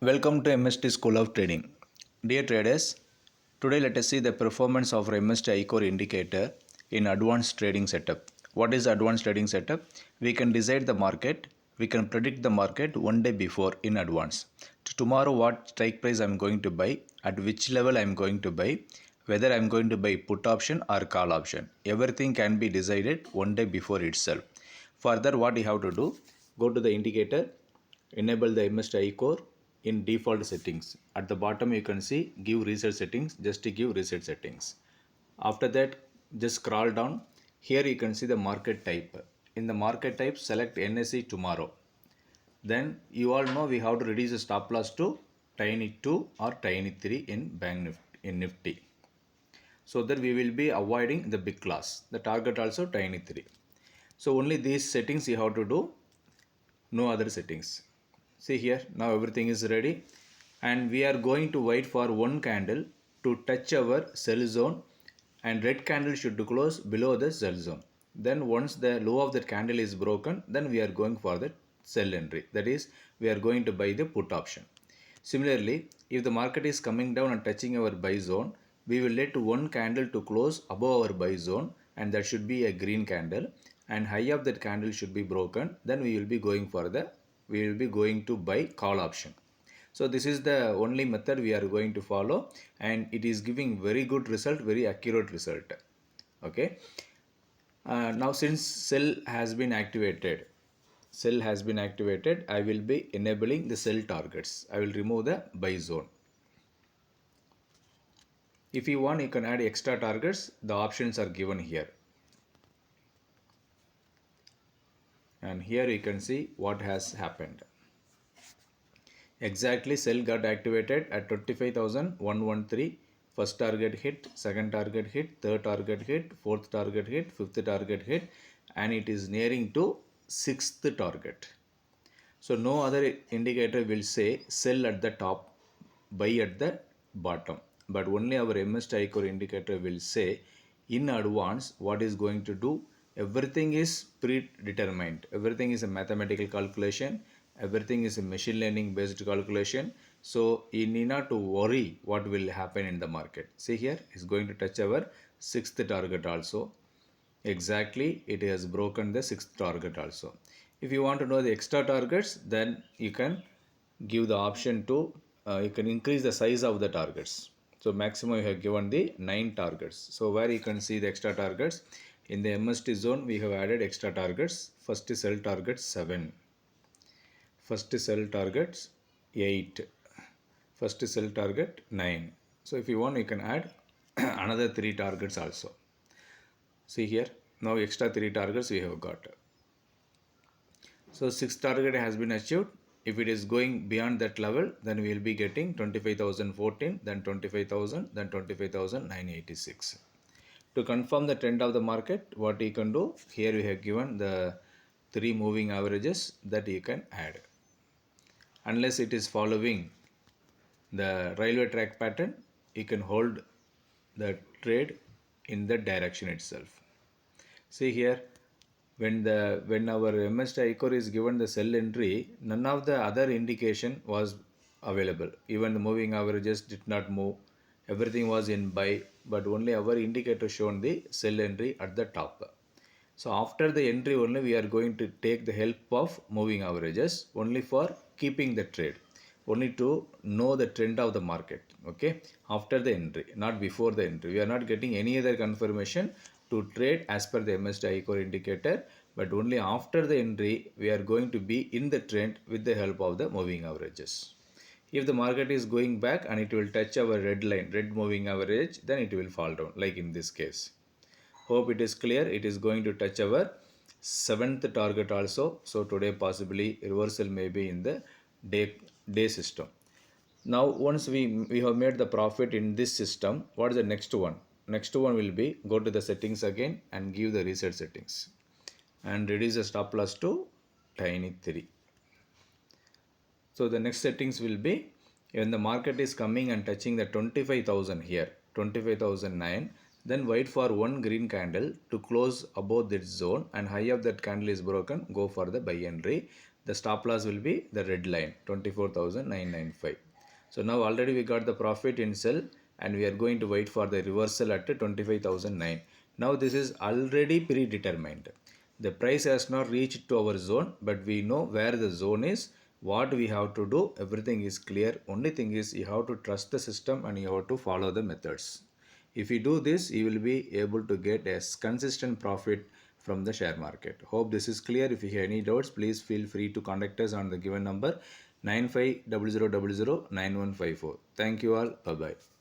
Welcome to MST School of Trading. Dear traders, today let us see the performance of our MST iCore indicator in advanced trading setup. What is advanced trading setup? We can decide the market, we can predict the market one day before in advance. So tomorrow what strike price I am going to buy, at which level I am going to buy, whether I am going to buy put option or call option. Everything can be decided one day before itself. Further, what you have to do, go to the indicator, enable the MST iCore in default settings. At the bottom you can see give reset settings, just to give reset settings. After that just scroll down. Here you can see the market type. In the market type select NSE tomorrow. Then you all know we have to reduce the stop loss to tiny 2 or tiny 3 in Nifty. So that we will be avoiding the big loss. The target also tiny 3. So only these settings you have to do, no other settings. See here, now everything is ready and we are going to wait for one candle to touch our sell zone, and red candle should close below the sell zone. Then once the low of that candle is broken, then we are going for the sell entry. That is, we are going to buy the put option. Similarly, if the market is coming down and touching our buy zone, we will let one candle to close above our buy zone, and that should be a green candle, and high of that candle should be broken. Then we will be going to buy call option. So this is the only method we are going to follow, and it is giving very good result, very accurate result. Okay. Now since sell has been activated, I will be enabling the sell targets. I will remove the buy zone. If you want, you can add extra targets. The options are given here. And here you can see what has happened. Exactly, sell got activated at 25,113. First target hit, second target hit, third target hit, fourth target hit, fifth target hit, and it is nearing to sixth target. So no other indicator will say sell at the top, buy at the bottom, but only our MST iCore indicator will say in advance what is going to do. Everything is predetermined. Everything is a mathematical calculation. Everything is a machine learning based calculation. So you need not to worry what will happen in the market. See here, it's going to touch our sixth target also. Exactly, it has broken the sixth target also. If you want to know the extra targets, then you can give the option to you can increase the size of the targets. So maximum you have given the 9 targets. So where you can see the extra targets, in the MST zone we have added extra targets. First sell target 7, first sell targets 8, first sell target 9. So if you want, you can add another 3 targets also. See here, now extra 3 targets we have got. So 6th target has been achieved. If it is going beyond that level, then we will be getting 25,014, then 25,000, then 25,986. To confirm the trend of the market, what you can do, here we have given the 3 moving averages that you can add. Unless it is following the railway track pattern, you can hold the trade in the direction itself. See here, when our MST iCore is given the sell entry, none of the other indication was available. Even the moving averages did not move. Everything was in buy, but only our indicator shown the sell entry at the top. So after the entry only we are going to take the help of moving averages only for keeping the trade, only to know the trend of the market. Okay, after the entry, not before the entry. We are not getting any other confirmation to trade as per the MST iCore indicator, but only after the entry we are going to be in the trend with the help of the moving averages. If the market is going back and it will touch our red line, red moving average, then it will fall down, like in this case. Hope it is clear. It is going to touch our 7th target also. So today possibly reversal may be in the day system. Now once we have made the profit in this system, what is the next one? Next one will be go to the settings again and give the reset settings and reduce the stop loss to tiny 3. So the next settings will be when the market is coming and touching the 25,000 here, 25,009, then wait for one green candle to close above this zone, and high of that candle is broken, go for the buy entry. the stop loss will be the red line 24,995. So now already we got the profit in sell and we are going to wait for the reversal at 25,009. Now this is already predetermined. The price has not reached to our zone, but we know where the zone is, what we have to do, everything is clear. Only thing is you have to trust the system and you have to follow the methods. If you do this, you will be able to get a consistent profit from the share market. Hope this is clear. If you have any doubts, please feel free to contact us on the given number 9500009154. Thank you all. Bye bye.